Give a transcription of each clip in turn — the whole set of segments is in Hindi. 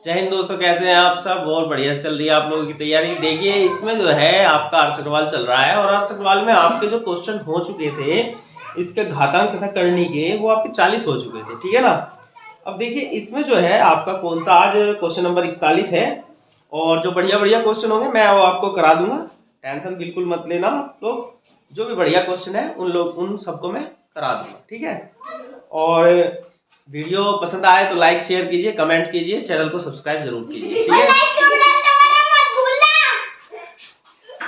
जय हिंद दोस्तों, कैसे हैं आप सब। बहुत बढ़िया चल रही है आप लोगों की तैयारी। देखिए इसमें जो है आपका अर्ध सवाल चल रहा है और अर्ध सवाल में आपके जो क्वेश्चन हो चुके थे इसके घातांक तथा करनी के, वो आपके 40 हो चुके थे, ठीक है ना। अब देखिए इसमें जो है आपका कौन सा आज क्वेश्चन नंबर 41 है और जो बढ़िया बढ़िया क्वेश्चन होंगे मैं वो आपको करा दूंगा, टेंशन बिल्कुल मत लेना आप लोग। जो भी बढ़िया क्वेश्चन है उन सबको मैं करा दूंगा, ठीक है। और वीडियो पसंद आए तो लाइक शेयर कीजिए, कमेंट कीजिए, चैनल को सब्सक्राइब जरूर कीजिए, ठीक है।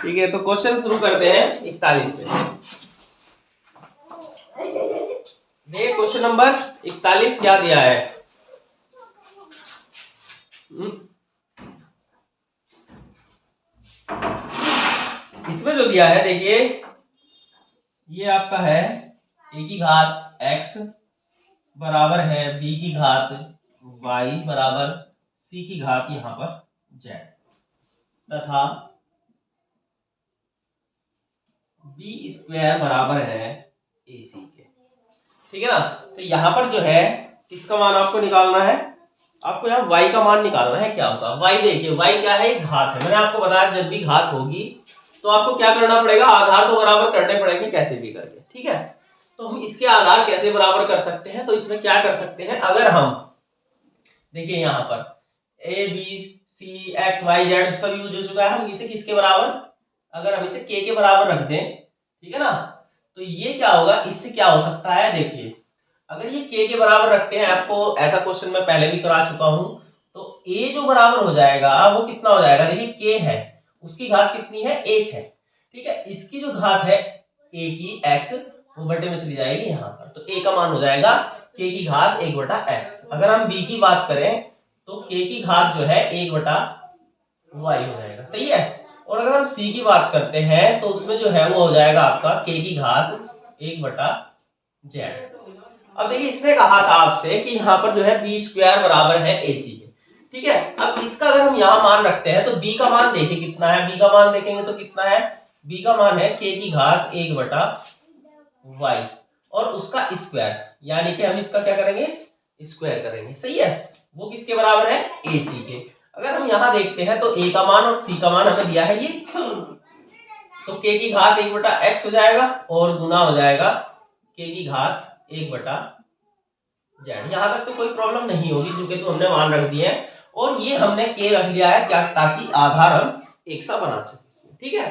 ठीक है, तो क्वेश्चन शुरू करते हैं 41 से। देखिए क्वेश्चन नंबर 41 क्या दिया है। इसमें जो दिया है देखिए ये आपका है a की घात x बराबर है b की घात y बराबर c की घात यहां पर z तथा b स्क्वायर बराबर है ac के, ठीक है ना। तो यहां पर जो है किसका मान आपको निकालना है, आपको यहाँ y का मान निकालना है। क्या होगा y, देखिए y क्या है, घात है। मैंने आपको बताया जब भी घात होगी तो आपको क्या करना पड़ेगा, आधार तो बराबर करने पड़ेंगे कैसे भी करके, ठीक है। तो हम इसके आधार कैसे बराबर कर सकते हैं, तो इसमें क्या कर सकते हैं, अगर हम देखिए यहाँ पर a b c x y z सब यूज हो चुका है, हम इसे किसके बराबर, अगर हम इसे k के बराबर रख दें, ठीक है ना, तो ये क्या होगा, इससे क्या हो सकता है। देखिए अगर ये k के बराबर रखते हैं, आपको ऐसा क्वेश्चन मैं पहले भी करा चुका हूं, तो a जो बराबर हो जाएगा वो कितना हो जाएगा, देखिए k है उसकी घात कितनी है, 1 है, ठीक है। इसकी जो घात है a की x वो बटे में चली जाएगी यहाँ पर, तो a का मान हो जाएगा k की घात 1 बटा x। अगर हम b की बात करें तो k की घात जो है 1 बटा y हो जाएगा, सही है। और अगर हम c की बात करते हैं तो उसमें जो है वो हो जाएगा आपका k की घात 1 बटा z। अब देखिए इसने कहा था आपसे कि यहाँ पर जो है b स्क्वायर बराबर है ac के, ठीक है। अब इसका अगर हम यहाँ मान रखते हैं तो b का मान देखिए कितना है, b का मान देखेंगे तो कितना है, b का मान है k की घात 1 बटा y और उसका स्क्वायर, यानी कि हम इसका क्या करेंगे, स्क्वायर करेंगे, सही है। वो किसके बराबर है, ac के। अगर हम यहाँ देखते हैं तो a का मान और c का मान हमें दिया है ये, तो k की घात 1 बटा x हो जाएगा और गुना हो जाएगा k की घात 1 बटा z। यहाँ तक तो कोई प्रॉब्लम नहीं होगी, जो कि तो हमने मान रख दिए हैं और ये हमने k रख लिया है क्या, ताकि आधार हम एक सा बना सके, ठीक है।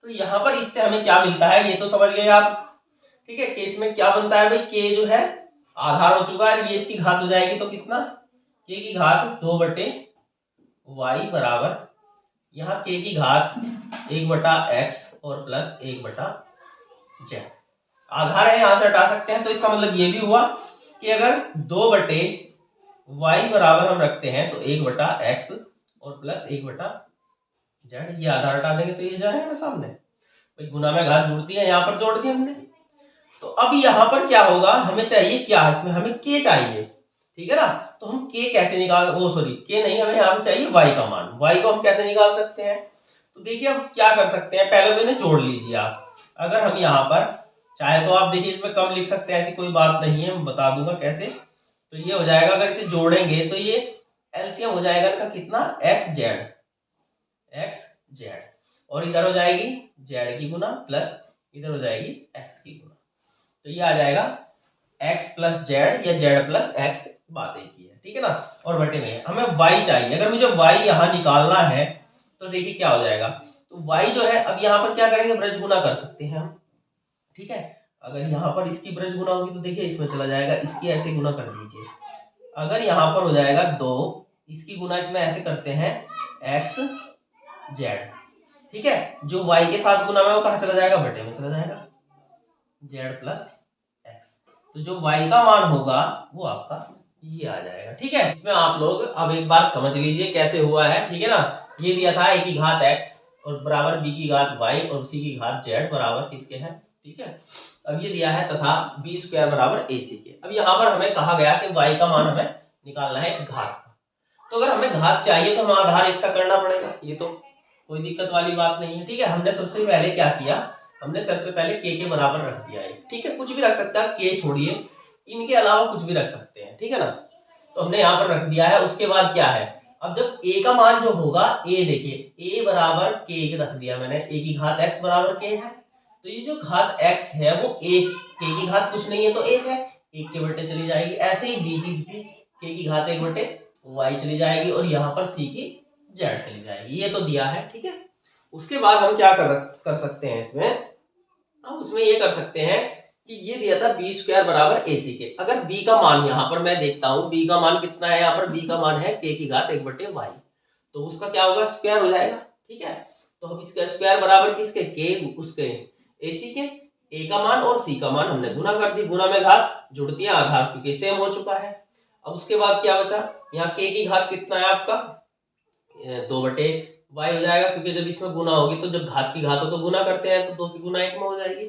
तो यहाँ पर इससे हमें क्या मिलता है ये तो समझ गए आप, ठीक है। केस में क्या बनता है भाई, k जो है आधार हो चुका है, ये इसकी घात हो जाएगी तो कितना, k की घात 2 बटे y बराबर यहाँ k की घात 1 बटा x और प्लस 1 बटा z। आधार है यहां से हटा सकते हैं, तो इसका मतलब ये भी हुआ कि अगर 2 बटे y बराबर हम रखते हैं तो 1 बटा x और प्लस 1 बटा z, ये आधार हटा देंगे तो ये जाएगा ना सामने, भाई गुना में घात जुड़ती है, यहाँ पर जोड़ दी हमने। तो अब यहाँ पर क्या होगा, हमें चाहिए क्या, इसमें हमें k चाहिए, ठीक है ना। तो हम k कैसे निकाल, वो सॉरी k नहीं, हमें यहाँ पे चाहिए y का मान। y को हम कैसे निकाल सकते हैं, तो देखिए अब क्या कर सकते हैं, पहले तो इन्हें जोड़ लीजिए आप। अगर हम यहाँ पर चाहे तो आप देखिए इसमें कम लिख सकते हैं, ऐसी कोई बात नहीं है, मैं बता दूंगा कैसे। तो ये हो जाएगा, अगर इसे जोड़ेंगे तो ये एलसीएम हो जाएगा इनका कितना, एक्स जेड और इधर हो जाएगी जेड की गुना प्लस इधर हो जाएगी एक्स की गुना, तो ये आ जाएगा x प्लस जेड या z प्लस x, बात एक ही है, ठीक है ना। और बटे में हमें y चाहिए, अगर मुझे y यहाँ निकालना है तो देखिए क्या हो जाएगा, तो y जो है अब यहाँ पर क्या करेंगे, ब्रज गुना कर सकते हैं हम, ठीक है। अगर यहाँ पर इसकी ब्रज गुना होगी तो देखिए इसमें चला जाएगा, इसकी ऐसे गुना कर दीजिए। अगर यहाँ पर हो जाएगा 2, इसकी गुना इसमें ऐसे करते हैं x z, ठीक है। जो y के साथ गुना में वो कहाँ चला जाएगा, बटे में चला जाएगा, z प्लस x। तो जो y का मान होगा वो आपका ये आ जाएगा, ठीक है। इसमें आप लोग अब एक बार समझ लीजिए कैसे हुआ है, ठीक है ना। ये दिया था a की घात x और बराबर b की घात y और c की घात z बराबर किसके है, ठीक है। अब ये दिया है तथा b स्क्वायर बराबर ac के। अब यहाँ पर हमें कहा गया कि y का मान हमें निकालना है घात का, तो अगर हमें घात चाहिए तो हमें आधार एक सा करना पड़ेगा, ये तो कोई दिक्कत वाली बात नहीं है, ठीक है। हमने सबसे पहले क्या किया, हमने सबसे पहले k के बराबर रख दिया है, ठीक है। कुछ भी रख सकता है, k छोड़िए, इनके अलावा कुछ भी रख सकते हैं, ठीक है ना। तो हमने यहाँ पर रख दिया है। उसके बाद क्या है, अब जब a का मान जो होगा a, देखिए a बराबर k रख दिया मैंने, a की घात x बराबर k है, तो ये जो घात x है वो एक, k की घात कुछ नहीं है तो 1 है, 1 के बटे चली जाएगी। ऐसे ही b की भी k की घात 1 बटे y चली जाएगी और यहाँ पर c की z चली जाएगी। ये तो दिया है, ठीक है। उसके बाद हम क्या कर सकते हैं इसमें, हम उसमें ये कर सकते हैं कि ये दिया था बी स्क्वायर बराबर AC के। अगर b का मान यहाँ पर मैं देखता हूँ, b का मान कितना है, यहाँ पर b का मान है k की घात 1 बटे y, तो उसका क्या होगा, स्क्वायर हो जाएगा, ठीक है। तो हम इसका स्क्वायर बराबर किसके, k उसके AC के, a का मान और c का मान हमने गुना कर दी, गुना में घात जुड़ती है आधार क्योंकि सेम हो चुका है। अब उसके बाद क्या बचा, यहाँ k की घात कितना है आपका 2 बटे y हो जाएगा, क्योंकि जब इसमें गुना होगी तो जब घात की घात हो तो गुना करते हैं, तो 2 की गुना 1 में हो जाएगी,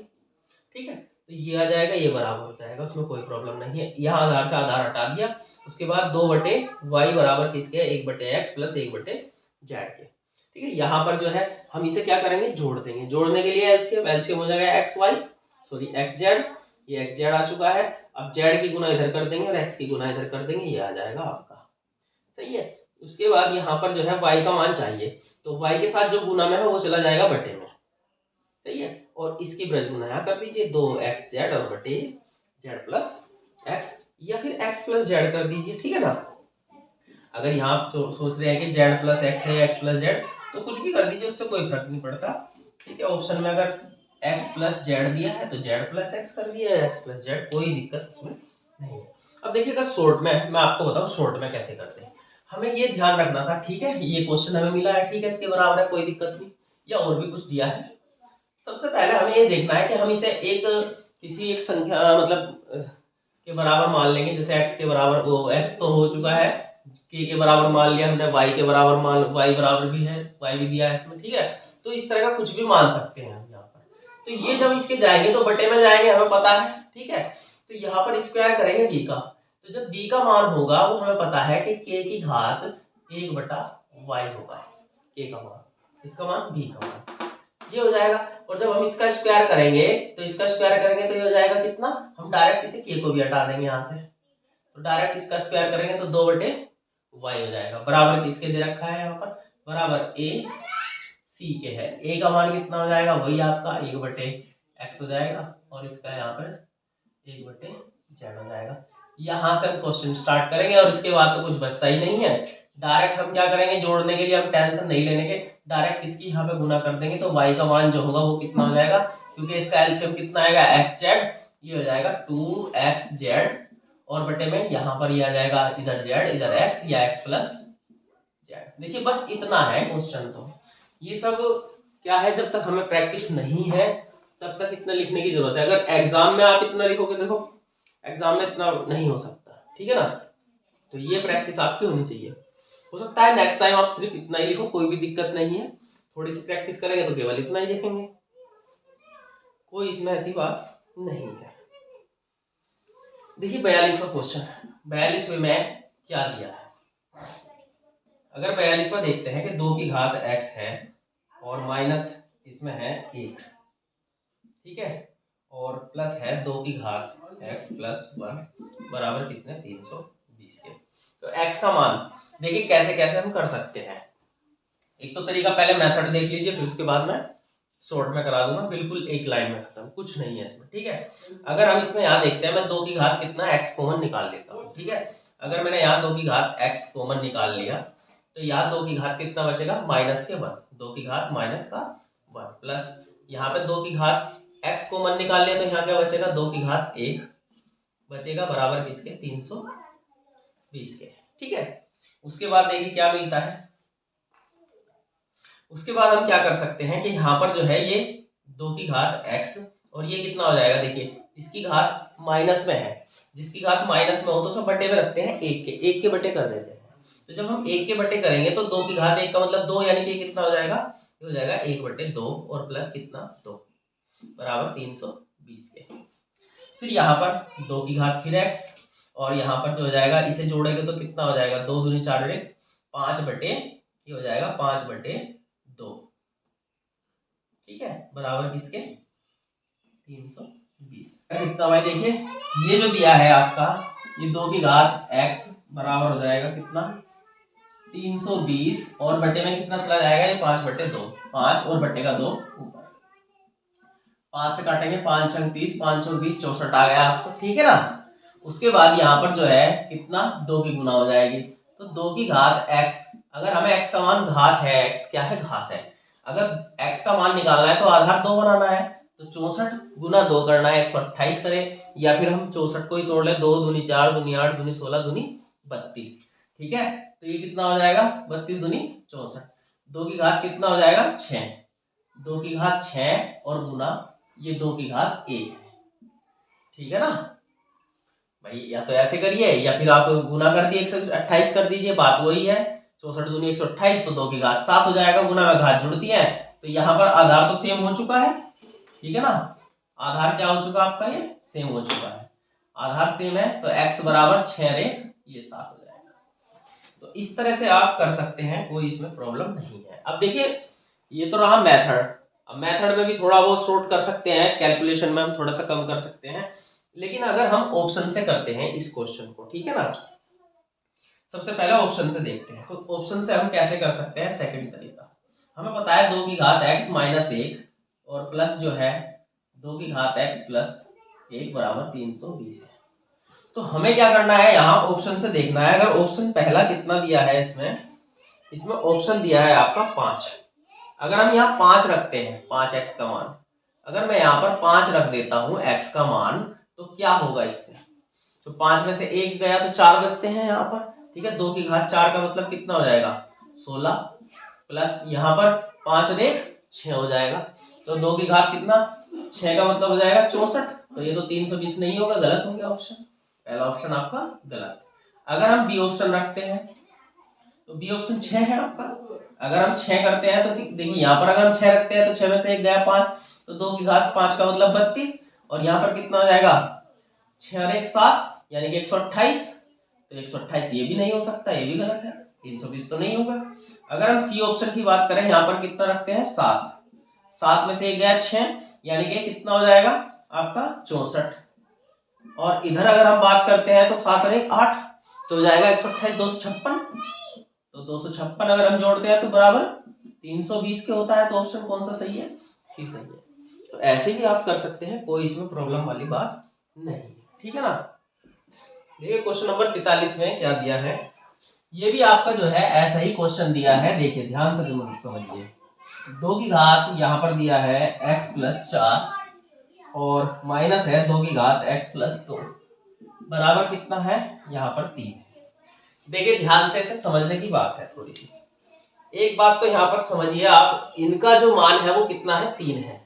ठीक है। तो ये आ जाएगा, ये बराबर हो जाएगा, उसमें कोई प्रॉब्लम नहीं है। यहाँ आधार से आधार हटा दिया, उसके बाद 2 बटे वाई बराबर किसके, 1 बटे एक्स प्लस 1 बटे जेड के, ठीक है। यहाँ पर जो है हम इसे क्या करेंगे, जोड़ देंगे। जोड़ने के लिए एलसीएम, एलसीएम हो जाएगा एक्स जेड, ये एक्स जेड आ चुका है। अब जेड की गुना इधर कर देंगे और एक्स की गुना इधर कर देंगे, ये आ जाएगा आपका, सही है। उसके बाद यहाँ पर जो है वाई का मान चाहिए, तो वाई के साथ जो गुना में है वो चला जाएगा बटे में, सही है। और इसकी ब्रज गुना यहाँ कर दीजिए, 2x जेड और बटे जेड प्लस एक्स, या फिर x प्लस जेड कर दीजिए, ठीक है ना। अगर यहाँ आप सोच रहे हैं कि जेड प्लस एक्स है, एक्स प्लस जेड, तो कुछ भी कर दीजिए, उससे कोई फर्क नहीं पड़ता, ठीक है। ऑप्शन में अगर x प्लस जेड दिया है तो जेड प्लस एक्स कर दिया, एक्स प्लस जेड, कोई दिक्कत इसमें नहीं है। अब देखिए, अगर शॉर्ट में मैं आपको बताऊं शॉर्ट में कैसे करते हैं, हमें ये ध्यान रखना था, ठीक है। ये क्वेश्चन हमें मिला है, ठीक है, इसके बराबर है, कोई दिक्कत नहीं, या और भी कुछ दिया है। सबसे पहले हमें ये देखना है कि हम इसे किसी एक संख्या मतलब के बराबर मान लेंगे, जैसे x के बराबर, वो x तो हो चुका है, k के बराबर मान लिया हमने, y के बराबर मान, y बराबर भी है, y भी दिया है इसमें, ठीक है। तो इस तरह का कुछ भी मान सकते हैं हम यहाँ पर। तो ये जब इसके जाएंगे तो बटे में जाएंगे, हमें पता है, ठीक है। तो यहाँ पर स्क्वायर करेंगे b का, तो जब b का मान होगा वो हमें पता है कि k की घात 1 बटा y होगा, k का मान, इसका मान b का मान, ये हो जाएगा। और जब हम इसका स्क्वायर करेंगे तो इसका स्क्वायर करेंगे तो ये हो जाएगा कितना, हम डायरेक्ट इसे k को भी हटा देंगे यहाँ से, तो डायरेक्ट इसका स्क्वायर करेंगे तो 2 बटे y हो जाएगा, बराबर किसके दे रखा है यहाँ पर, बराबर a c के है। a का मान कितना हो जाएगा, वही आपका 1 बटे x हो जाएगा, और इसका यहाँ पर 1 बटे z हो जाएगा। यहाँ से हम क्वेश्चन स्टार्ट करेंगे और इसके बाद तो कुछ बचता ही नहीं है। डायरेक्ट हम क्या करेंगे, जोड़ने के लिए हम टेंशन नहीं लेने के, डायरेक्ट इसकी यहाँ पे गुना कर देंगे, तो y का मान जो होगा वो कितना हो जाएगा, क्योंकि इसका एलसीएम कितना आएगा, एक्स जेड, ये हो जाएगा 2x और बटे में यहाँ पर ये आ जाएगा, इधर z इधर x, या x प्लस जेड। देखिए बस इतना है क्वेश्चन, तो ये सब क्या है, जब तक हमें प्रैक्टिस नहीं है तब तक इतना लिखने की जरूरत है। अगर एग्जाम में आप इतना लिखोगे, देखो एग्जाम में इतना नहीं हो सकता, ठीक है ना। तो ये प्रैक्टिस आपकी होनी चाहिए। हो सकता है नेक्स्ट टाइम आप सिर्फ इतना ही लिखो, कोई भी दिक्कत नहीं है, थोड़ी सी प्रैक्टिस करेंगे तो केवल इतना ही लिखेंगे, कोई इसमें ऐसी बात नहीं है। देखिए 42वां क्वेश्चन, 42वें में क्या दिया है। अगर 42वां देखते हैं कि 2 की घात x है और माइनस इसमें है 1, ठीक है, और प्लस है 2 की घात x प्लस 1 बराबर कितने, 320 के। तो x का मान देखिए कैसे कैसे हम कर सकते हैं। एक तो तरीका, पहले मेथड देख लीजिए, फिर उसके बाद मैं शॉर्ट में करा दूंगा, बिल्कुल एक लाइन में खत्म, कुछ नहीं है इसमें, ठीक है। अगर हम इसमें यहाँ देखते हैं, मैं 2 की घात कितना x कॉमन निकाल लेता हूँ, ठीक है। अगर मैंने यहाँ 2 की घात x कॉमन निकाल लिया, तो यहाँ 2 की घात कितना बचेगा, माइनस के 1, 2 की घात माइनस का 1, प्लस यहाँ पे 2 की घात x कॉमन निकाल लिया, तो यहाँ क्या बचेगा, 2 की घात 1 बचेगा, बराबर किसके, 320 के, ठीक है। उसके बाद देखिए क्या मिलता है। उसके बाद हम क्या कर सकते हैं कि यहाँ पर जो है ये 2 की घात x, और ये कितना हो जाएगा, देखिए इसकी घात माइनस में है, जिसकी घात माइनस में हो तो सब बटे में रखते हैं, 1 के बटे कर देते हैं। तो जब हम 1 के बटे करेंगे तो 2 की घात 1 का मतलब 2, यानी कि कितना हो जाएगा, ये हो जाएगा 1 बटे 2 और प्लस कितना 2 बराबर 320 के। फिर यहाँ पर 2 की घात फिर x, और यहाँ पर जो हो जाएगा, इसे जोड़ेंगे तो कितना हो जाएगा, 2 दूनी 4 1, 5 बटे, ये हो जाएगा 5 बटे 2, ठीक है, बराबर किसके, 320। कितना भाई, देखिए ये जो दिया है आपका, ये 2 की घात x बराबर हो जाएगा कितना, 320 और बटे में कितना चला जाएगा, ये 5/2, 5 और बटे का 2 ऊपर, 5 से काटेंगे 5 छंग 30, 5 चौक 20, 64 आ गया आपको, ठीक है ना। उसके बाद यहाँ पर जो है कितना, 2 की गुना हो जाएगी, तो 2 की घात x, अगर हमें x का मान घात है, x क्या है, घात है, अगर x का मान निकालना है तो आधार 2 बनाना है, तो 64 गुना 2 करना है, 128 करें, या फिर हम 64 को ही तोड़ ले, 2 दूनी 4, दूनी 8, दूनी 16, दूनी 32, ठीक है। तो ये कितना हो जाएगा, 32 दूनी 64, 2 की घात कितना हो जाएगा 6, 2 की घात 6 और गुना ये 2 की घात 1 है, ठीक है ना भाई। या तो ऐसे करिए या फिर आप गुना कर दिए 128 कर दीजिए, बात वही है, 64 दूनी 128, तो 2 की घात 7 हो जाएगा, गुना में घात जुड़ती है, तो यहाँ पर आधार तो सेम हो चुका है, ठीक है ना, आधार क्या हो चुका आपका, ये सेम हो चुका है, आधार सेम है, तो x बराबर 6 रे ये 7 हो जाएगा। तो इस तरह से आप कर सकते हैं, कोई इसमें प्रॉब्लम नहीं है। अब देखिए ये तो रहा मेथड, अब मेथड में भी थोड़ा वो शॉर्ट कर सकते हैं, कैलकुलेशन में हम थोड़ा सा कम कर सकते हैं, लेकिन अगर हम ऑप्शन से करते हैं इस क्वेश्चन को, ठीक है ना, सबसे पहले ऑप्शन से देखते हैं। तो ऑप्शन से हम कैसे कर सकते हैं, सेकंड तरीका, हमें पता है 2 की घात x माइनस 1 और प्लस जो है 2 की घात x प्लस 1 बराबर 320 है। तो हमें क्या करना है, यहाँ ऑप्शन से देखना है, अगर ऑप्शन पहला कितना दिया है, इसमें ऑप्शन दिया है आपका 5, अगर हम यहाँ 5 रखते हैं, 5x का मान, अगर मैं यहाँ पर 5 रख देता हूँ x का मान, तो क्या होगा इससे, तो 5 में से 1 गया तो 4 बचते हैं यहाँ पर, ठीक है। 2 की घात 4 का मतलब कितना हो जाएगा 16, प्लस यहाँ पर 5 और 1 6 हो जाएगा, तो 2 की घात कितना 6 का मतलब हो जाएगा 64, तो ये तो 320 नहीं होगा, गलत हो गया ऑप्शन, पहला ऑप्शन आपका गलत। अगर हम बी ऑप्शन रखते हैं तो बी ऑप्शन 6 है आपका, अगर हम 6 करते हैं तो देखिए यहाँ पर अगर हम 6 रखते हैं तो 6 में से 1 गया 5, तो 2 की घात 5 का मतलब 32, और यहाँ पर कितना हो जाएगा 6 और 1 7, यानी कि 128, तो 128 ये भी नहीं हो सकता, ये भी गलत है, 320 तो नहीं होगा। अगर हम सी ऑप्शन की बात करें, यहाँ पर कितना रखते हैं 7, 7 में से 1 गया 6, यानी कि कितना हो जाएगा आपका 64, और इधर अगर हम बात करते हैं तो 7 और 1 8, तो हो जाएगा 128 256, तो 256 अगर हम जोड़ते हैं तो बराबर 320 के होता है, तो ऑप्शन कौन सा सही है, सी सही है। तो ऐसे भी आप कर सकते हैं, कोई इसमें प्रॉब्लम वाली बात नहीं, ठीक है ना। देखिए क्वेश्चन नंबर 43 में क्या दिया है, ये भी आपका जो है ऐसा ही क्वेश्चन दिया है, देखिए ध्यान से समझिए, 2 की घात यहाँ पर दिया है x प्लस 4 और माइनस है 2 की घात x प्लस 2 बराबर कितना है, यहाँ पर 3 है। देखिए ध्यान से इसे समझने की बात है थोड़ी सी, एक बात तो यहाँ पर समझिए आप, इनका जो मान है वो कितना है 3 है,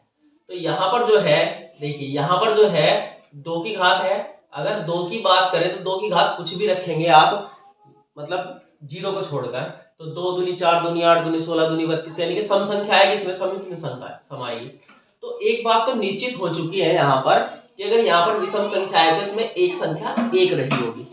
तो यहाँ पर जो है देखिए यहाँ पर जो है 2 की घात है, अगर 2 की बात करें तो 2 की घात कुछ भी रखेंगे आप, मतलब 0 को छोड़कर, तो 2 दूनी 4, दूनी 8, दूनी 16, दूनी 32, यानी कि सम संख्या आएगी, इसमें सम इसमें समाएगी। तो एक बात तो निश्चित हो चुकी है यहाँ पर कि अगर यहाँ पर विषम संख्या है तो इसमें एक संख्या 1 रही होगी,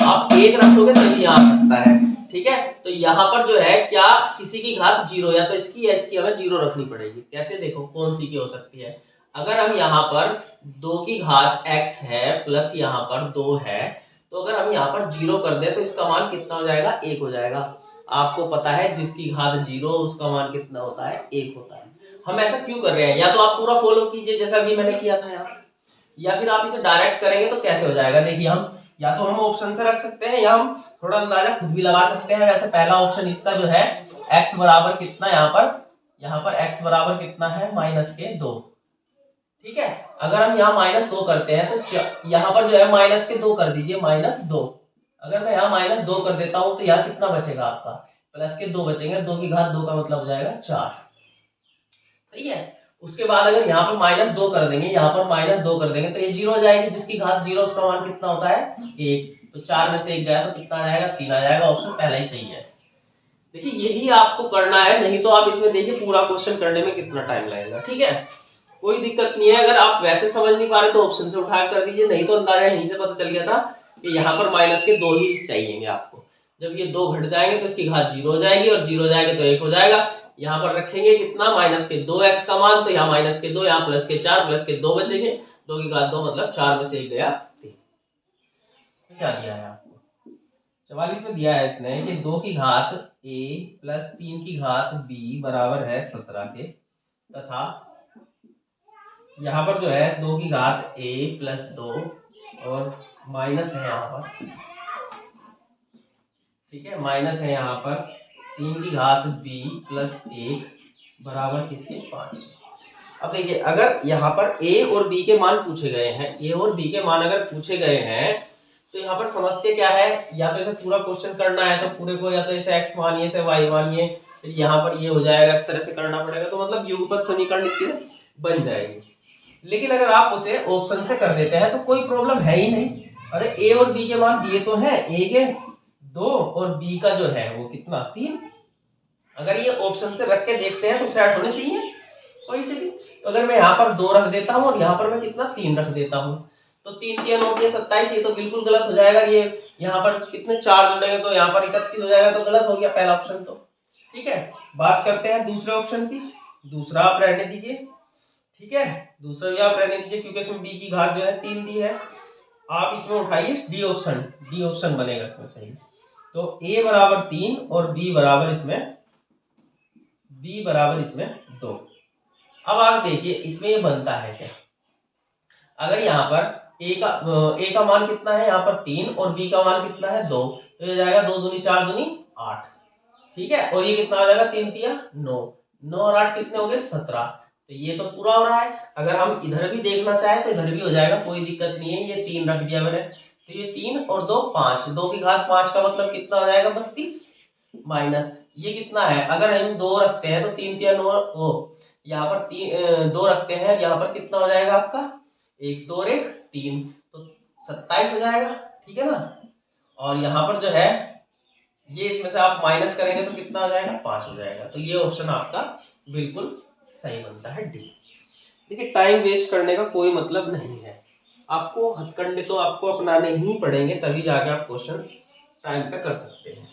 आप 1 रखोगे तभी आ सकता है, ठीक है। तो यहाँ पर जो है क्या किसी की घात 0, या तो इसकी या इसकी हमें 0 रखनी पड़ेगी, कैसे देखो कौन सी की हो सकती है, अगर हम यहाँ पर 2 की घात x है प्लस यहाँ पर 2 है, तो अगर हम यहाँ पर 0 कर दें तो इसका मान कितना हो जाएगा 1 हो जाएगा, आपको पता है जिसकी घात 0 उसका मान कितना होता है 1 होता है। हम ऐसा क्यों कर रहे हैं, या तो आप पूरा फॉलो कीजिए जैसा भी मैंने किया था यहाँ, या फिर आप इसे डायरेक्ट करेंगे तो कैसे हो जाएगा, देखिए हम या तो हम ऑप्शन से रख सकते हैं या हम थोड़ा अंदाजा खुद भी लगा सकते हैं। वैसे पहला ऑप्शन इसका जो है x बराबर कितना, यहाँ पर x बराबर कितना है -2, ठीक है। अगर हम यहाँ -2 करते हैं तो यहाँ पर जो है माइनस के 2 कर दीजिए, -2, अगर मैं यहाँ -2 कर देता हूं तो यहाँ कितना बचेगा आपका प्लस के 2 बचेंगे, 2 की घात 2 का मतलब हो जाएगा 4, सही है। उसके बाद अगर यहाँ पर -2 कर देंगे, यहाँ पर -2 कर देंगे तो ये 0 हो जाएगी, जिसकी घात 0 उसका मान कितना होता है 1, तो 4 में से 1 गया तो कितना आ जाएगा 3 आ जाएगा, ऑप्शन पहला ही सही है। देखिए यही आपको करना है, नहीं तो आप इसमें देखिए पूरा क्वेश्चन करने में कितना टाइम लगेगा, ठीक है। कोई दिक्कत नहीं है, अगर आप वैसे समझ नहीं पा रहे तो ऑप्शन से उठा कर दीजिए, नहीं तो अंदाजा यहीं से पता चल गया था कि यहाँ पर -2 ही चाहिए आपको, जब ये 2 घट जाएंगे तो इसकी घात 0 हो जाएगी, और 0 हो जाएगा तो 1 हो जाएगा, यहाँ पर रखेंगे कितना -2x का मान, तो यहाँ -2, यहाँ +4 +2 बचेंगे, 2 की घात 2 मतलब 4 में से 1 गया 3, क्या दिया है आपको 44 में दिया है इसने कि 2 की घात a प्लस 3 की घात b बराबर है 17 के, तथा यहाँ पर जो है 2 की घात a प्लस 2 और माइनस है यहाँ पर, ठीक है, माइनस है यहाँ पर 3 की घात b प्लस 1 बराबर किसके 5। अब देखिए अगर यहाँ पर a और b के मान पूछे गए हैं, a और b के मान अगर पूछे गए हैं तो यहाँ पर समस्या क्या है, या तो इसे पूरा क्वेश्चन करना है तो पूरे को या तो इसे x मानिए इसे y मानिए, फिर यहाँ पर ये हो जाएगा, इस तरह से करना पड़ेगा, तो मतलब युगपत समीकरण इसकी बन जाएगी। लेकिन अगर आप उसे ऑप्शन से कर देते हैं तो कोई प्रॉब्लम है ही नहीं। अरे a और b के मान दिए तो हैं, a के 2 और b का जो है वो कितना 3, अगर ये ऑप्शन से रख के देखते हैं तो सेट होने चाहिए कोई से भी। तो अगर मैं यहाँ पर 2 रख देता हूँ और यहाँ पर मैं कितना 3 रख देता हूँ, तो 3 3 9 के 27, ये तो बिल्कुल गलत हो जाएगा। ये यहाँ पर कितने 4 जुड़ेंगे तो यहाँ पर 31 हो जाएगा, तो गलत हो गया पहला ऑप्शन तो। ठीक है, बात करते हैं दूसरे ऑप्शन की। दूसरा आप रहने दीजिए, ठीक है, दूसरा भी आप रहने दीजिए क्योंकि इसमें b की घात जो है 3 दी है। आप इसमें उठाइए डी ऑप्शन, डी ऑप्शन बनेगा इसमें सही। तो a बराबर 3 और b बराबर इसमें 2। अब आप देखिए इसमें ये बनता है क्या, अगर यहाँ पर a का मान कितना है यहाँ पर 3 और b का मान कितना है 2, तो ये जाएगा 2 दूनी 4 दूनी 8, ठीक है, और ये कितना हो जाएगा 3 तिया 9, 9 और 8 कितने हो गए 17। तो ये तो पूरा हो रहा है। अगर हम इधर भी देखना चाहे तो इधर भी हो जाएगा, कोई दिक्कत नहीं है। ये 3 रख दिया मैंने, तो ये 3 और 2 5, 2 की घात 5 का मतलब कितना हो जाएगा 32, माइनस ये कितना है, अगर हम 2 रखते हैं तो 3 तिया 9, ओ यहाँ पर 2 रखते हैं, यहाँ पर कितना हो जाएगा आपका 1 2 और 1 3, तो 27 हो जाएगा, ठीक है ना। और यहाँ पर जो है ये इसमें से आप माइनस करेंगे तो कितना हो जाएगा 5 हो जाएगा। तो ये ऑप्शन आपका बिल्कुल सही बनता है डी। देखिए टाइम वेस्ट करने का कोई मतलब नहीं है, आपको हथकंडे तो आपको अपनाने ही पड़ेंगे, तभी जाके आप क्वेश्चन टाइम पे कर सकते हैं।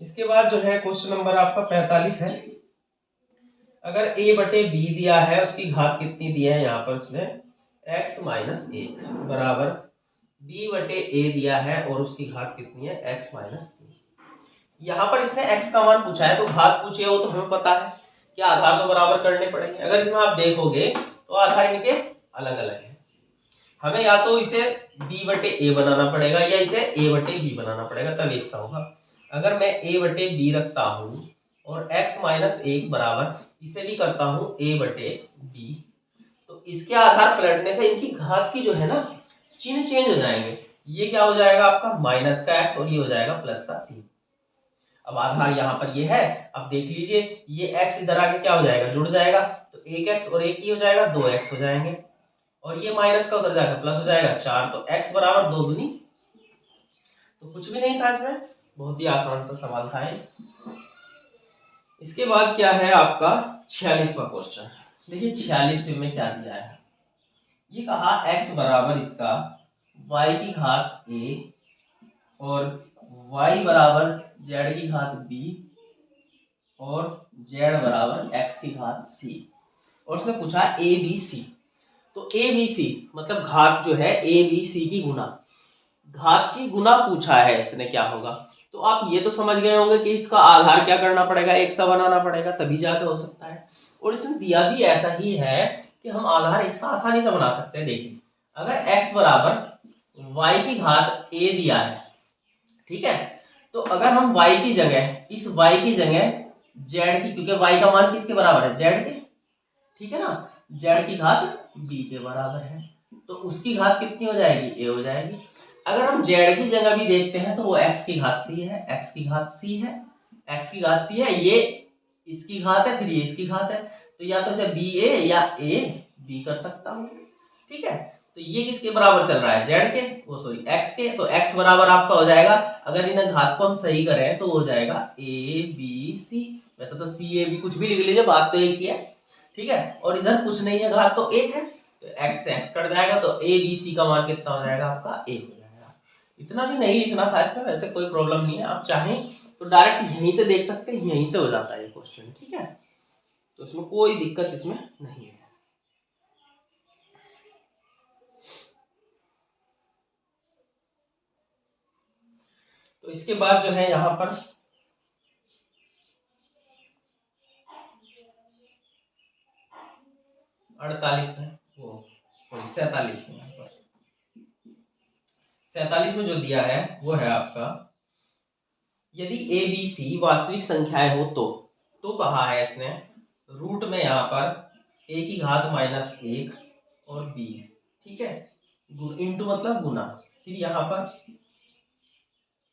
इसके बाद जो है क्वेश्चन नंबर आपका 45 है। अगर a बटे b दिया है, उसकी घात कितनी दी है यहाँ पर उसने x माइनस 1 बराबर b बटे a दिया है और उसकी घात कितनी है x माइनस 3। यहाँ पर इसने x का मान पूछा है तो घात पूछी है, वो तो हमें पता है कि आधार तो बराबर करने पड़ेंगे। अगर इसमें आप देखोगे तो आधार इनके अलग अलग है, हमें या तो इसे b बटे a बनाना पड़ेगा या इसे a बटे b बनाना पड़ेगा, तब एक सा होगा। अगर मैं a बटे b रखता हूँ और x माइनस 1 बराबर इसे भी करता हूँ a बटे b, तो इसके आधार पलटने से इनकी घात की जो है ना चिन्ह चेंज हो जाएंगे। ये क्या हो जाएगा आपका माइनस का x और ये हो जाएगा प्लस का 3। अब आधार यहाँ पर ये है, अब देख लीजिए ये x इधर आके क्या हो जाएगा जुड़ जाएगा, तो 1x और 1 ही हो जाएगा 2x हो जाएंगे, और ये माइनस का उधर जाकर प्लस हो जाएगा 4, तो x बराबर 2 दूनी, तो कुछ भी नहीं था इसमें, बहुत ही आसान सा सवाल था ये। इसके बाद क्या है आपका 46वां क्वेश्चन। देखिए 46 में क्या दिया है, ये कहा x बराबर इसका y की घात a और y बराबर z की घात b और z बराबर x की घात c, और उसने पूछा a b c। तो a b c मतलब घात जो है a b c की गुना, घात की गुना पूछा है इसने, क्या होगा। तो आप ये तो समझ गए होंगे कि इसका आधार क्या करना पड़ेगा, एक सा बनाना पड़ेगा, तभी जाके हो सकता है। और इसने दिया भी ऐसा ही है कि हम आधार एक सा आसानी से बना सकते हैं। देखिए अगर x बराबर y की घात a दिया है, ठीक है, तो अगर हम y की जगह इस y की जगह z की, क्योंकि y का मान किसके बराबर है z के, ठीक है ना, z की घात b के बराबर है, तो उसकी घात कितनी हो जाएगी a हो जाएगी। अगर हम z की जगह भी देखते हैं तो वो x की घात c है, x की घात c है, x की घात c है, ये इसकी घात है, फिर ये इसकी घात है, तो या तो इसे ba या a b कर सकता हूँ, ठीक है। तो ये किसके बराबर चल रहा है z के, वो सॉरी x के, तो x बराबर आपका हो जाएगा, अगर इन घात को हम सही करें तो हो जाएगा a b c। वैसे तो c a b कुछ भी लिख लीजिए, बात तो एक ही है, ठीक है, और इधर कुछ नहीं है, घात तो एक है, तो x से x कट जाएगा, तो a b c का मान कितना हो जाएगा आपका एक हो जाएगा। इतना भी नहीं लिखना था इसमें, वैसे कोई प्रॉब्लम नहीं है, आप चाहें तो डायरेक्ट यहीं से देख सकते हैं, यहीं से हो जाता है ये क्वेश्चन, ठीक है, तो इसमें कोई दिक्कत इसमें नहीं है। तो तो इसके बाद जो है यहाँ पर 48 में, वो सॉरी 47 में, यहाँ पर 47 में जो दिया है वो है आपका, यदि ए बी सी वास्तविक संख्याएं हो तो कहा है इसने रूट में यहाँ पर ए की घात माइनस 1 और बी, ठीक है, इंटू मतलब गुना, फिर यहाँ पर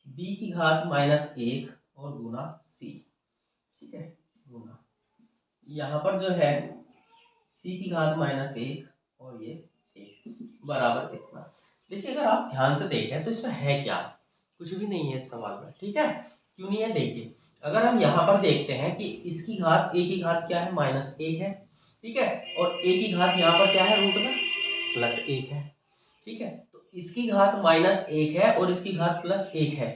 बी की घात माइनस 1 और गुना सी, ठीक है, गुना यहाँ पर जो है सी की घात माइनस 1 और ये 1 बराबर कितना। देखिए अगर आप ध्यान से देखें तो इसमें है क्या, कुछ भी नहीं है इस सवाल में, ठीक है, क्यों नहीं है देखिए, अगर हम यहाँ पर देखते हैं कि इसकी घात ए की घात क्या है माइनस 1 है, ठीक है, और ए की घात यहाँ पर क्या है रूट में प्लस 1 है, ठीक है, तो इसकी घात माइनस 1 है और इसकी घात प्लस 1 है,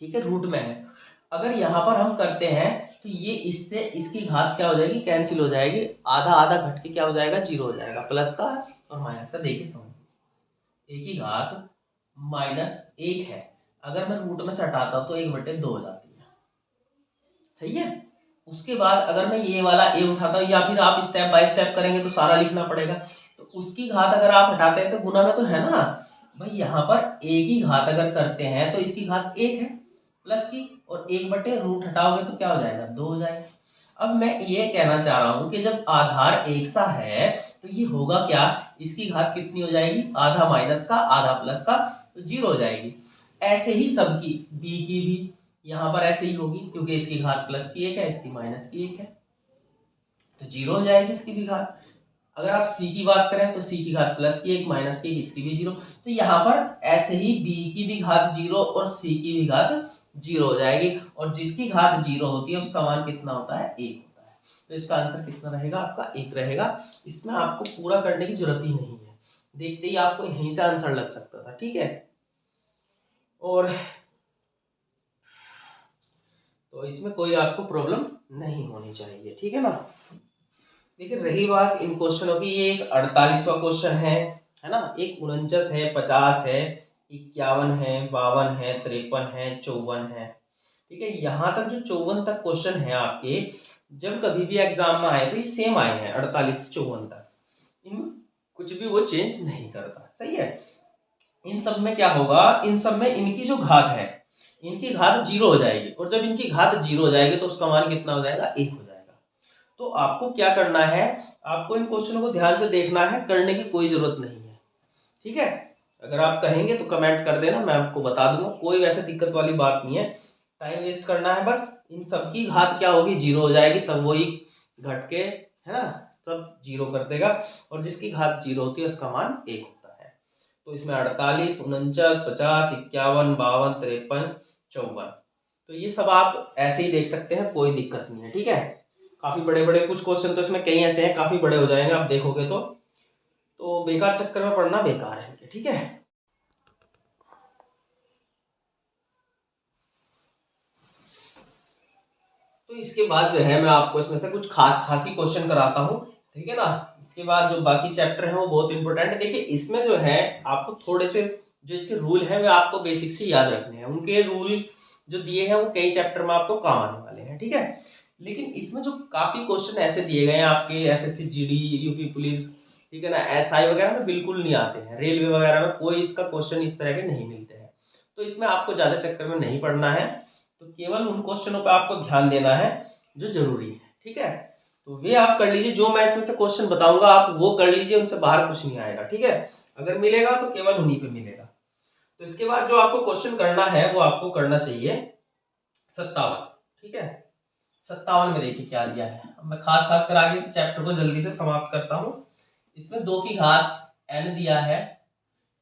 ठीक है, रूट में है। अगर यहाँ पर हम करते हैं तो ये इससे इसकी घात क्या हो जाएगी, कैंसिल हो जाएगी, आधा आधा घट के क्या हो जाएगा, 0 हो जाएगा, प्लस का और माइनस का। देखिए समझ, ए की घात माइनस 1 है, अगर मैं रूट में से हटाता हूँ तो 1/2 हो जाती है, सही है। उसके बाद अगर मैं ये वाला ए उठाता हूँ, या फिर आप स्टेप बाय स्टेप करेंगे तो सारा लिखना पड़ेगा, तो उसकी घात अगर आप हटाते हैं तो गुना में तो है ना भाई, यहाँ पर ए की घात अगर करते हैं तो इसकी घात 1 है प्लस की, और 1/रूट हटाओगे तो क्या हो जाएगा, 2 हो जाएगा। अब मैं ये कहना चाह रहा हूँ कि जब आधार एक सा है तो ये होगा क्या, इसकी घात कितनी हो जाएगी, आधा माइनस का आधा प्लस का, तो 0 हो जाएगी। ऐसे ही सबकी बी की भी यहाँ पर ऐसे ही होगी, क्योंकि इसकी घात प्लस की 1 है, इसकी माइनस की 1 है, तो 0 हो जाएगी इसकी भी घात। अगर आप सी की बात करें तो सी की घात प्लस की 1 माइनस की 1, इसकी भी 0, तो यहाँ पर ऐसे ही बी की भी घात 0 और सी की भी घात 0 हो जाएगी, और जिसकी घात 0 होती है उसका मान कितना होता है, 1 होता है। तो इसका आंसर कितना रहेगा आपका, 1 रहेगा। इसमें आपको पूरा करने की जरूरत ही नहीं है, देखते ही आपको यहीं से आंसर लग सकता था, ठीक है। और तो इसमें कोई आपको प्रॉब्लम नहीं होनी चाहिए, ठीक है ना। देखिए रही बात इन क्वेश्चनों की, ये एक 48वां क्वेश्चन है ना, एक 49 है, 50 है, 51 है, 52 है, 53 है, 54 है, ठीक है। यहाँ तक जो 54 तक क्वेश्चन है आपके, जब कभी भी एग्जाम में आए तो ये सेम आए हैं, 48 से 54 तक, इनमें कुछ भी वो चेंज नहीं करता, सही है। इन सब में क्या होगा, इन सब में इनकी जो घात है, इनकी घात 0 हो जाएगी, और जब इनकी घात 0 हो जाएगी तो उसका मान कितना हो जाएगा, 1 हो जाएगा। तो आपको क्या करना है, आपको इन क्वेश्चनों को ध्यान से देखना है, करने की कोई जरूरत नहीं है, ठीक है। अगर आप कहेंगे तो कमेंट कर देना, मैं आपको बता दूंगा, कोई वैसे दिक्कत वाली बात नहीं है, टाइम वेस्ट करना है बस। इन सब की घात क्या होगी, 0 हो जाएगी, सब वही घट के, है ना, सब 0 कर देगा, और जिसकी घात 0 होती है उसका मान 1 होता है। तो इसमें 48, 49, 50, 51, 52, 53, 54, तो ये सब आप ऐसे ही देख सकते हैं, कोई दिक्कत नहीं है, ठीक है। काफी बड़े बड़े कुछ क्वेश्चन तो इसमें कई ऐसे हैं, काफी बड़े हो जाएंगे आप देखोगे तो बेकार चक्कर में पढ़ना बेकार है इनके, ठीक है। तो इसके बाद जो है मैं आपको इसमें से कुछ खासी क्वेश्चन कराता हूँ, ठीक है ना। इसके बाद जो बाकी चैप्टर है वो बहुत इंपॉर्टेंट है। देखिए इसमें जो है आपको थोड़े से जो इसके रूल है वे आपको बेसिक से याद रखने हैं, उनके रूल जो दिए हैं वो कई चैप्टर में आपको काम आने वाले हैं, ठीक है। लेकिन इसमें जो काफी क्वेश्चन ऐसे दिए गए हैं आपके एसएससी जीडी यूपी पुलिस, ठीक है ना, एसआई वगैरह में बिल्कुल नहीं आते हैं, रेलवे वगैरह में कोई इसका क्वेश्चन इस तरह के नहीं मिलते हैं, तो इसमें आपको ज्यादा चक्कर में नहीं पड़ना है, तो केवल उन क्वेश्चनों पर आपको ध्यान देना है जो जरूरी है, ठीक है। तो वे आप कर लीजिए, जो मैं इसमें से क्वेश्चन बताऊंगा आप वो कर लीजिए, उनसे बाहर कुछ नहीं आएगा, ठीक है। अगर मिलेगा तो केवल उन्हीं पे मिलेगा। तो इसके बाद जो आपको क्वेश्चन करना है वो आपको करना चाहिए 57, ठीक है। 57 में देखिए क्या दिया है, अब मैं खास कर आगे इस चैप्टर को जल्दी से समाप्त करता हूँ। इसमें 2 की घात n दिया है,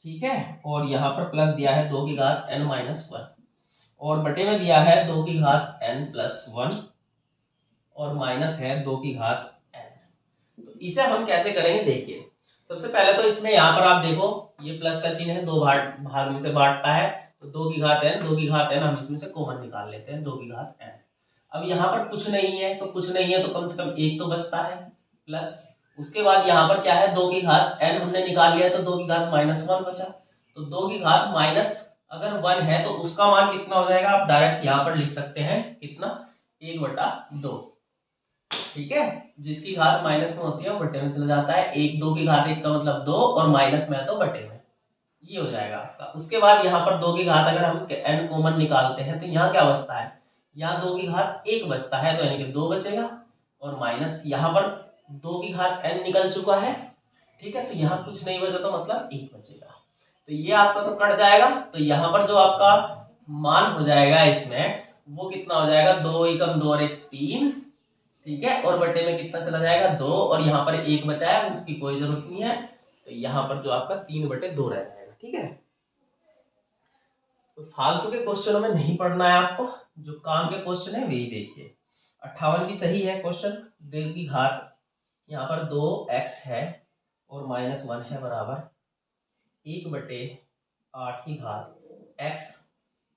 ठीक है, और यहाँ पर प्लस दिया है 2 की घात n-1, और बटे में दिया है 2 की घात n+1, और माइनस है 2 की घात n। तो इसे हम कैसे करेंगे, देखिए सबसे पहले तो इसमें यहाँ पर आप देखो ये प्लस का चिन्ह है, 2 भाग में से बांटता है, तो 2 की घात n, 2 की घात n हम इसमें से कॉमन निकाल लेते हैं, 2 की घात n। अब यहाँ पर कुछ नहीं है तो कुछ नहीं है तो कम से कम 1 तो बचता है प्लस। उसके बाद यहाँ पर क्या है, 2 की घात n हमने निकाल लिया तो 2 की घात -1 बचा, तो 2 की घात माइनस, अगर 1 है तो उसका मान कितना हो जाएगा, आप डायरेक्ट यहाँ पर लिख सकते हैं कितना, 1/2। ठीक है, जिसकी घात माइनस में होती है वो बटे में चला जाता है। 1 2 की घात 1 का मतलब 2 और माइनस में है तो बटे में, ये हो जाएगा आपका। उसके बाद यहाँ पर 2 की घात अगर हम n कॉमन निकालते हैं तो यहाँ क्या बचता है, यहाँ 2 की घात 1 बचता है तो यानी कि 2 बचेगा, और माइनस यहाँ पर 2 की घात n निकल चुका है। ठीक है, तो यहाँ कुछ नहीं बचा तो मतलब 1 बचेगा, तो ये आपका तो कट जाएगा। तो यहाँ पर जो आपका मान हो जाएगा इसमें वो कितना हो जाएगा, 2 एकम 2 और 1 3। ठीक है, और बटे में कितना चला जाएगा 2, और यहाँ पर 1 बचा है उसकी कोई जरूरत नहीं है, तो यहाँ पर जो आपका 3/2 रह जाएगा। ठीक है, तो फालतू के क्वेश्चनों में नहीं पढ़ना है आपको, जो काम के क्वेश्चन है वही देखिए। 58 भी सही है क्वेश्चन। 2 की घात यहाँ पर 2x है और -1 है बराबर 1/8 की घात x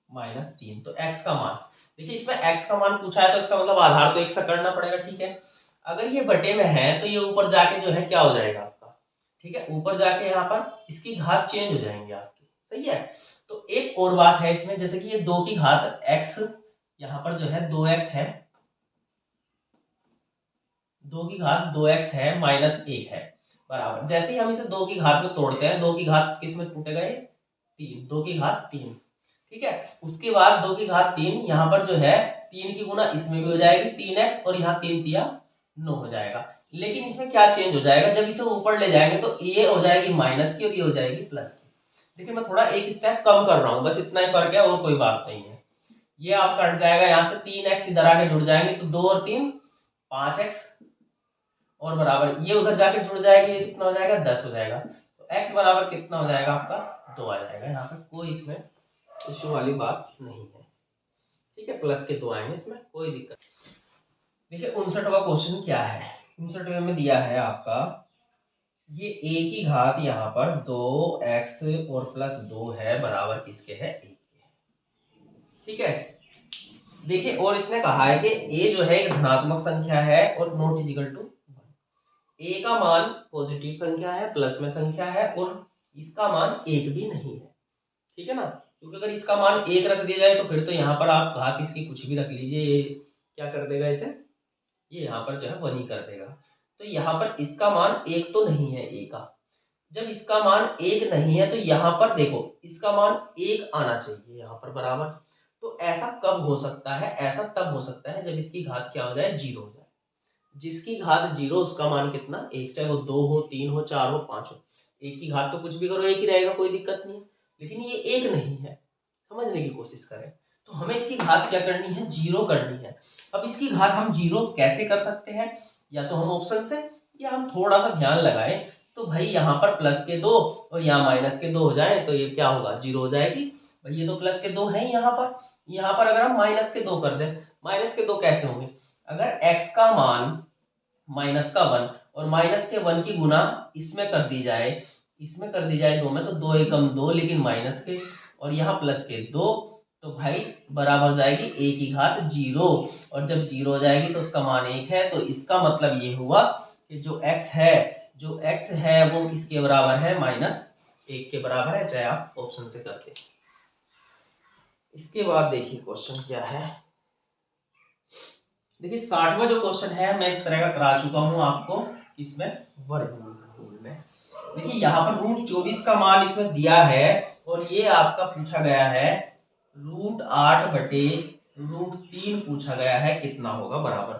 -3। तो x का मान देखिए, इसमें x का मान पूछा है तो इसका मतलब आधार तो 1 से करना पड़ेगा। ठीक है, अगर ये बटे में है तो ये ऊपर जाके जो है क्या हो जाएगा आपका, ठीक है, ऊपर जाके यहाँ पर इसकी घात चेंज हो जाएंगे आपकी। सही है, तो एक और बात है इसमें, जैसे कि ये 2 की घात x यहाँ पर जो है 2x है, 2 की घात 2x है -1 है बराबर, जैसे ही हम इसे 2 की घात में तोड़ते हैं, 2 की घात किस में टूटेगा, ये 3, 2 की घात 3। ठीक है, उसके बाद 2 की घात 3 यहाँ पर जो है 3 की गुना इसमें भी हो जाएगी 3x, और यहाँ 3 तिया 9 हो जाएगा। लेकिन इसमें क्या चेंज हो जाएगा, जब इसे ऊपर ले जाएंगे तो ये हो जाएगी माइनस की और ये हो जाएगी प्लस की। देखिए मैं थोड़ा एक स्टेप कम कर रहा हूँ, बस इतना ही फर्क है और कोई बात नहीं है। ये आप कट जाएगा, यहाँ से 3x इधर आके जुड़ जाएंगे तो 2 और 3 5x, और बराबर ये उधर जाके जुड़ जाएगी, ये कितना हो जाएगा 10 हो जाएगा। तो x बराबर कितना हो जाएगा आपका 2 आ जाएगा। यहाँ पर कोई इसमें इश्यू वाली बात नहीं है। ठीक है, प्लस के 2 आएंगे, इसमें कोई दिक्कत। देखिए 59वां क्वेश्चन क्या है, 59वें में दिया है आपका ये a की घात यहाँ पर 2x और +2 है बराबर किसके है, 1 के। ठीक है, देखिए और इसने कहा है कि a जो है एक धनात्मक संख्या है और not is equal to 1। a का मान पॉजिटिव संख्या है, प्लस में संख्या है, और इसका मान 1 भी नहीं है। ठीक है ना, क्योंकि अगर इसका मान 1 रख दिया जाए तो फिर तो यहाँ पर आप घात इसकी कुछ भी रख लीजिए, ये क्या कर देगा इसे, ये यहाँ पर जो है 1 ही कर देगा। तो यहाँ पर इसका मान 1 तो नहीं है a का। जब इसका मान 1 नहीं है तो यहाँ पर देखो इसका मान 1 आना चाहिए यहाँ पर बराबर। तो ऐसा कब हो सकता है, ऐसा तब हो सकता है जब इसकी घात क्या हो जाए, 0 हो जाए। जिसकी घात 0 उसका मान कितना, 1, चाहे वो 2 हो 3 हो 4 हो 5 हो, 1 की घात तो कुछ भी करो 1 ही रहेगा, कोई दिक्कत नहीं है। लेकिन ये 1 नहीं है, समझने की कोशिश करें। तो हमें इसकी घात क्या करनी है, 0 करनी है। अब इसकी घात हम 0 कैसे कर सकते हैं, या तो हम ऑप्शन से, या हम थोड़ा सा ध्यान लगाएं तो भाई यहाँ पर प्लस के 2 और यहाँ माइनस के 2 हो जाए तो ये क्या होगा, 0 हो जाएगी। भाई ये तो प्लस के 2 है यहाँ पर अगर हम माइनस के 2 कर दें, माइनस के 2 कैसे होंगे, अगर x का मान -1 और -1 की गुना इसमें कर दी जाए, 2 में, तो 2 एकम 2 लेकिन माइनस के, और यहाँ प्लस के 2, तो भाई बराबर जाएगी a की घात 0, और जब 0 हो जाएगी तो उसका मान 1 है। तो इसका मतलब ये हुआ कि जो x है वो किसके बराबर है, -1 के बराबर है, चाहे आप ऑप्शन से करते। इसके बाद देखिए क्वेश्चन क्या है, देखिए 60वां जो क्वेश्चन है मैं इस तरह का करा चुका हूं आपको, इसमें वर्गमूल में। देखिए यहाँ पर √24 का मान इसमें दिया है, और ये आपका पूछा गया है √8/√3 पूछा गया है, कितना होगा बराबर।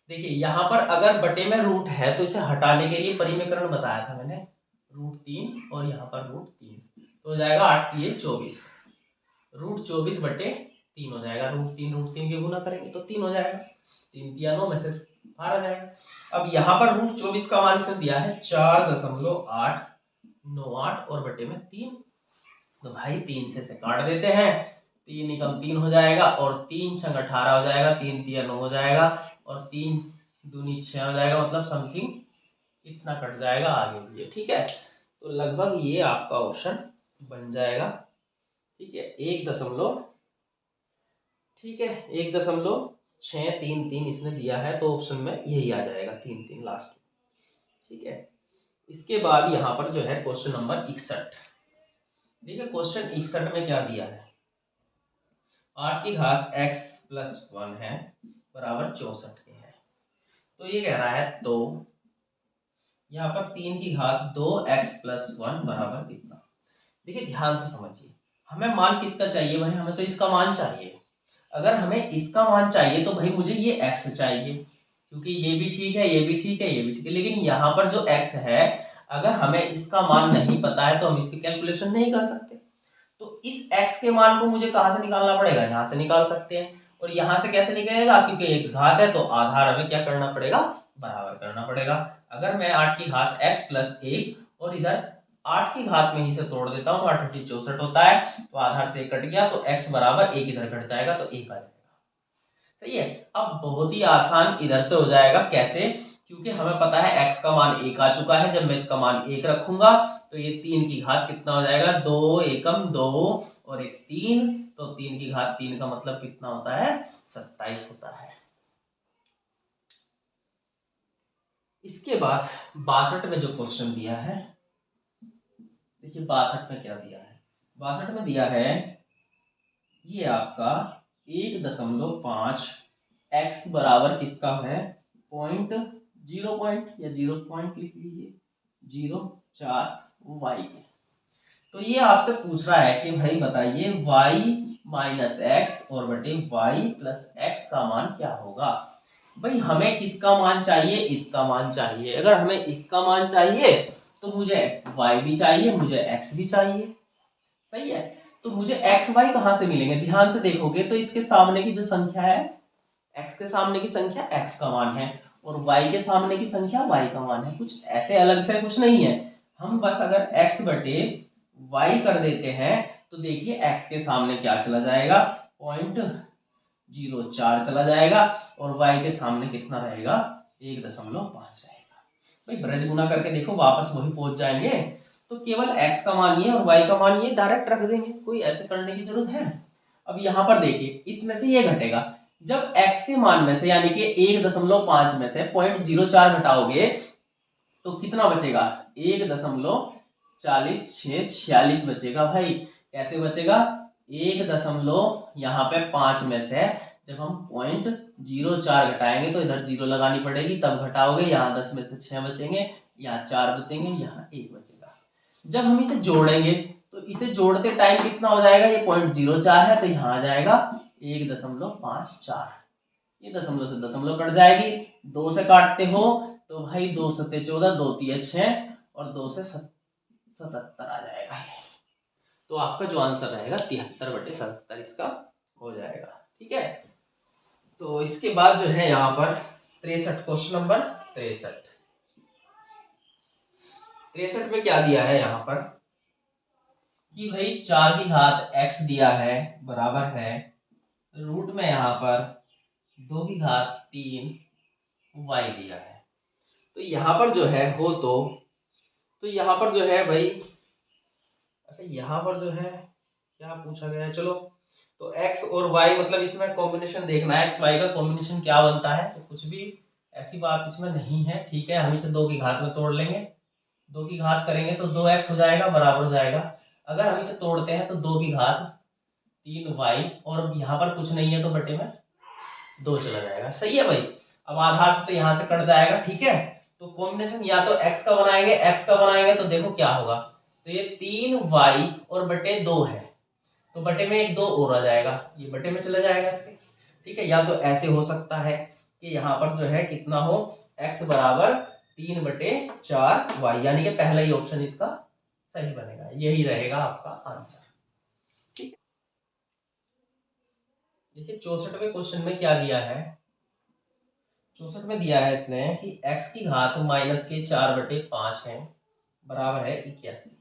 देखिए यहाँ पर अगर बटे में रूट है तो इसे हटाने के लिए परिमेकरण बताया था मैंने, √3 और यहाँ पर √3, तो हो जाएगा 8 × 24, √24/3 हो जाएगा। √3 के गुना करेंगे तो 3 हो जाएगा, 3 × 9 में से बाहर आ जाएगा। अब यहाँ पर √24 का मान इसने दिया है 4.898 और बटे में 3, तो भाई 3 से काट देते हैं, 3 एकम 3 हो जाएगा, और 3 छंग 18 हो जाएगा, 3 × 9 हो जाएगा, और 3 दूनी 6 हो जाएगा, मतलब समथिंग इतना कट जाएगा आगे भी। ठीक है, तो लगभग ये आपका ऑप्शन बन जाएगा। ठीक है, 1.633 इसने दिया है, तो ऑप्शन में यही आ जाएगा 3 लास्ट। ठीक है, इसके बाद यहाँ पर जो है क्वेश्चन नंबर 61। देखिए क्वेश्चन 61 में क्या दिया है, 8 की घात x प्लस 1 है बराबर 64 के है। तो ये कह रहा है तो यहाँ पर 3 की घात 2x प्लस 1 बराबर कितना। देखिए ध्यान से समझिए, हमें मान किसका चाहिए भाई, हमें तो इसका मान चाहिए। अगर हमें इसका मान चाहिए तो भाई मुझे ये x चाहिए, क्योंकि ये भी ठीक है, ये भी ठीक है, ये भी ठीक है। लेकिन यहाँ पर जो x है, अगर हमें इसका मान नहीं पता है तो हम इसकी कैलकुलेशन नहीं कर सकते। तो इस x के मान को मुझे कहाँ से निकालना पड़ेगा, यहाँ से निकाल सकते हैं। और यहाँ से कैसे निकलेगा, क्योंकि एक घात है तो आधार हमें क्या करना पड़ेगा, बराबर करना पड़ेगा। अगर मैं 8 की घात x प्लस 1 और इधर 8 की घात में ही से तोड़ देता हूँ, 8 64 होता है, तो आधार से 1 कट गया तो x बराबर 1 इधर घट जाएगा तो 1 आ जाएगा। सही है। अब बहुत ही आसान इधर से हो जाएगा, कैसे, क्योंकि हमें पता है x का मान 1 आ चुका है। जब मैं इसका मान 1 रखूंगा तो ये 3 की घात कितना हो जाएगा, 2 एकम 2 और एक 3, तो 3 की घात 3 का मतलब कितना होता है, 27 होता है। इसके बाद 62 में जो क्वेश्चन दिया है, देखिए 62 में क्या दिया है, 62 में दिया है ये आपका 1.5 x बराबर किसका है, पॉइंट 0 पॉइंट या 0 पॉइंट लिख लीजिए 0.4 y के। तो ये आपसे पूछ रहा है कि भाई बताइए y माइनस एक्स और बटे y प्लस एक्स का मान क्या होगा। भाई हमें किसका मान चाहिए, इसका मान चाहिए। अगर हमें इसका मान चाहिए तो मुझे y भी चाहिए, मुझे x भी चाहिए। सही है। तो मुझे एक्स वाई कहां से मिलेंगे, ध्यान से देखोगे तो इसके सामने की जो संख्या है, x के सामने की संख्या x का मान है और y के सामने की संख्या y का मान है। कुछ ऐसे अलग से कुछ नहीं है। हम बस अगर x बटे y कर देते हैं तो देखिए x के सामने क्या चला जाएगा, 0.04 चला जाएगा और y के सामने कितना रहेगा, 1.5 रहेगा। भाई ब्रज गुना करके देखो, वापस वही पहुंच जाएंगे। तो केवल x का मान ये और y का मान ये डायरेक्ट रख देंगे, कोई ऐसे करने की जरूरत है। अब यहाँ पर देखिए इसमें से ये घटेगा, जब x के मान में से यानी कि 1.5 में से 0.04 घटाओगे तो कितना बचेगा, 1.46 बचेगा। भाई कैसे बचेगा, 1 यहाँ पे 5 में से जब हम 0.04 घटाएंगे तो इधर 0 लगानी पड़ेगी, तब घटाओगे, यहाँ 10 में से 6 बचेंगे, यहाँ 4 बचेंगे, यहाँ 1 बचेगा। जब हम इसे जोड़ेंगे तो इसे जोड़ते टाइम कितना हो जाएगा, ये 0.04 है तो यहाँ आ जाएगा 1.54। ये दशमलव से दशमलव कट जाएगी, 2 से काटते हो तो भाई 2 सत्ते 14, 2 तिये 6 और 2 से 77 आ जाएगा। तो आपका जो आंसर रहेगा 73/77 इसका हो जाएगा। ठीक है। तो इसके बाद जो है यहाँ पर 63, क्वेश्चन नंबर 63 में क्या दिया है यहाँ पर कि भाई 4 की घात x दिया है बराबर है रूट में यहाँ पर 2 की घात 3 y दिया है। तो यहाँ पर जो है हो तो यहाँ पर जो है भाई, अच्छा यहाँ पर जो है क्या पूछा गया है, चलो तो x और y मतलब इसमें कॉम्बिनेशन देखना है, x y का कॉम्बिनेशन क्या बनता है। तो कुछ भी ऐसी बात इसमें नहीं है। ठीक है, हम इसे 2 की घात में तोड़ लेंगे, 2 की घात करेंगे तो 2x हो जाएगा बराबर हो जाएगा। अगर हम इसे तोड़ते हैं तो 2 की घात 3y और यहाँ पर कुछ नहीं है तो बटे में 2 चला जाएगा। सही है भाई। अब आधार से तो यहाँ से कट जाएगा। ठीक है, तो कॉम्बिनेशन या तो x का बनाएंगे तो देखो क्या होगा, तो ये 3y और बटे 2 है तो बटे में एक 2 और आ जाएगा, ये बटे में चला जाएगा इसके। ठीक है, या तो ऐसे हो सकता है कि यहाँ पर जो है कितना हो, x बराबर 3/4y, यानी कि पहला ही ऑप्शन इसका सही बनेगा, यही रहेगा आपका आंसर। ठीक है, देखिए 64वें क्वेश्चन में क्या दिया है, 64 में दिया है इसने कि x की घात -4/5 है बराबर है 81,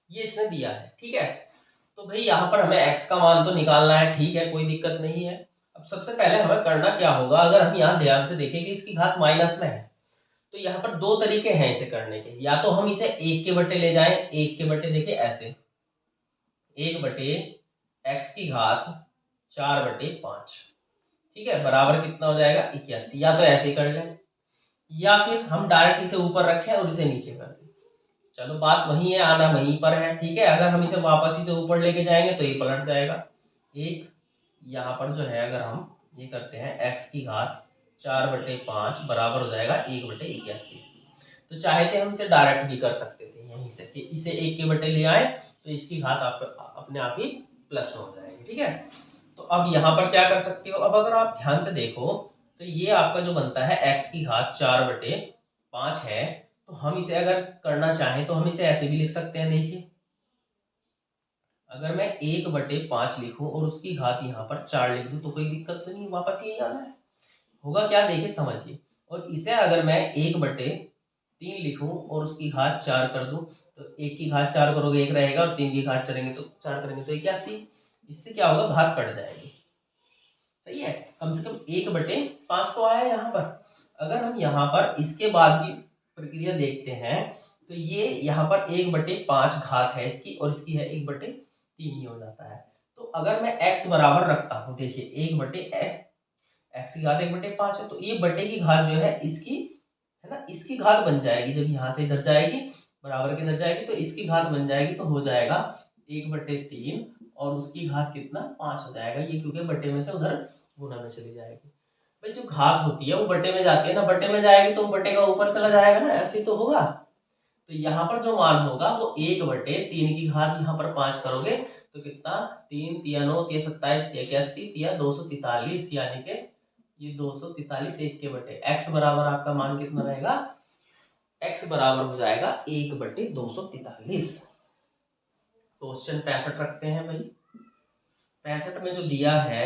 ये इसने दिया है। ठीक है, तो भाई यहाँ पर हमें x का मान तो निकालना है। ठीक है, कोई दिक्कत नहीं है। अब सबसे पहले हमें करना क्या होगा, अगर हम यहाँ ध्यान से देखें कि इसकी घात माइनस में है तो यहाँ पर 2 तरीके हैं इसे करने के। या तो हम इसे 1 के बटे ले जाएं, 1 के बटे देखिए ऐसे 1 बटे x की घात 4/5, ठीक है, बराबर कितना हो जाएगा 81। या तो ऐसे ही कर लें या फिर हम डायरेक्ट इसे ऊपर रखें और इसे नीचे कर दें। चलो बात वही है, आना वहीं पर है, ठीक है। अगर हम इसे वापस ही से ऊपर लेके जाएंगे तो ये पलट जाएगा। एक यहाँ पर जो है अगर हम ये करते हैं x की घात 4/5 बराबर हो जाएगा 1/81। तो चाहे थे हम इसे डायरेक्ट भी कर सकते थे यहीं से कि इसे 1 के बटे ले आए तो इसकी घात आप अपने आप ही प्लस में हो जाएगी, ठीक है। तो अब यहाँ पर क्या कर सकते हो, अब अगर आप ध्यान से देखो तो ये आपका जो बनता है x की घात 4/5 है। तो हम इसे अगर करना चाहें तो हम इसे ऐसे भी लिख सकते हैं। देखिए अगर मैं 1/5 लिखूं और उसकी घात यहाँ पर 4 लिख दूं तो कोई दिक्कत तो नहीं, वापस यही आना है। होगा क्या, देखिए समझिए। और इसे अगर मैं 1/3 लिखूं और उसकी घात 4 कर दूं तो 1 की घात 4 करोगे 1 रहेगा और 3 की घात चलेंगे तो 4 करेंगे तो 81। इससे क्या होगा, घात कट जाएगी। सही है, कम से कम 1/5 तो आया यहाँ पर। अगर हम यहाँ पर इसके बाद की प्रक्रिया देखते हैं तो ये यहाँ पर 1/5 घात है इसकी और इसकी है 1/3 ही हो जाता है। तो अगर मैं x बराबर रखता हूँ, देखिए 1/x की घात 1/5 है तो ये बटे की घात जो है इसकी है ना, इसकी घात बन जाएगी। जब यहाँ से इधर जाएगी बराबर के इधर जाएगी तो इसकी घात बन जाएगी तो हो जाएगा 1/3 और उसकी घात कितना 5 हो जाएगा। ये क्योंकि बटे में से उधर गुना में चली जाएगी। भाई जो घात होती है वो बटे में जाती है ना, बटे में जाएगी तो बटे का ऊपर चला जाएगा ना, ऐसे तो होगा। तो यहाँ पर जो मान होगा वो 1/3 की घात यहाँ पर 5 करोगे तो कितना 3 तिया 9 तिया 27 तिया 81 तिया 243, यानी कि ये 243 1 के बटे x बराबर आपका मान कितना रहेगा, x बराबर हो जाएगा 1/243। क्वेश्चन 65 रखते हैं भाई। 65 में जो दिया है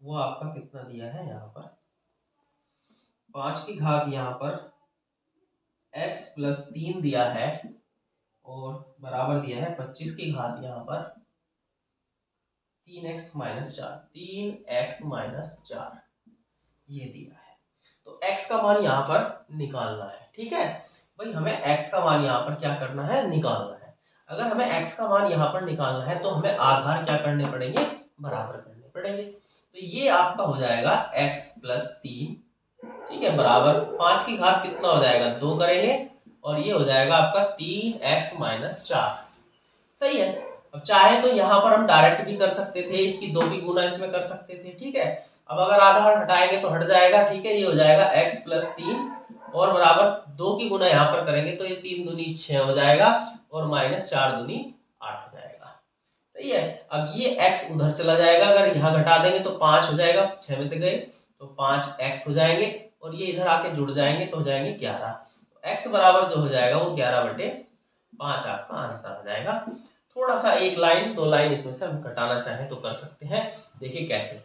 वो आपका कितना दिया है, यहाँ पर 5 की घात यहाँ पर x + 3 दिया है और बराबर दिया है 25 की घात यहाँ पर 3x - 4, 3x - 4 ये दिया है। तो x का मान यहाँ पर निकालना है, ठीक है भाई। हमें x का मान यहाँ पर क्या करना है, निकालना है। अगर हमें x का मान यहाँ पर निकालना है तो हमें आधार क्या करने पड़ेंगे, बराबर करने पड़ेंगे। तो ये आपका हो जाएगा x + 3, ठीक है, बराबर 5 की घात कितना हो जाएगा 2 करेंगे और ये हो जाएगा आपका 3x - 4। सही है। अब चाहे तो यहाँ पर हम डायरेक्ट भी कर सकते थे, इसकी 2 की गुना इसमें कर सकते थे, ठीक है। अब अगर आधार हटाएंगे तो हट जाएगा, ठीक है। ये हो जाएगा x + 3 और बराबर 2 की गुना यहाँ पर करेंगे तो ये 3 दूनी 6 हो जाएगा और -4 दूनी 8 हो जाएगा। सही है। अब ये x उधर चला जाएगा, अगर यहाँ घटा देंगे तो 5 हो जाएगा, 6 में से गए तो 5x हो जाएंगे और ये इधर आके जुड़ जाएंगे तो हो जाएंगे 11। x बराबर जो हो जाएगा वो 11/5 आपका आंसर हो जाएगा। थोड़ा सा 1 लाइन 2 लाइन इसमें से हम घटाना चाहें तो कर सकते हैं। देखिए कैसे,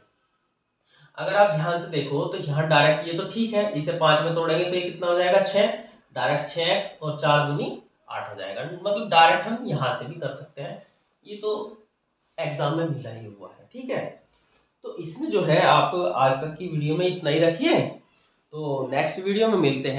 अगर आप ध्यान से देखो तो यहाँ डायरेक्ट ये तो ठीक है, इसे 5 में तोड़ेंगे तो ये कितना हो जाएगा 6, डायरेक्ट 6x और 4 दूनी 8 हो जाएगा। मतलब डायरेक्ट हम यहाँ से भी कर सकते हैं, ये तो एग्जाम में मिला ही हुआ है, ठीक है। तो इसमें जो है आप आज तक की वीडियो में इतना ही रखिए, तो नेक्स्ट वीडियो में मिलते हैं।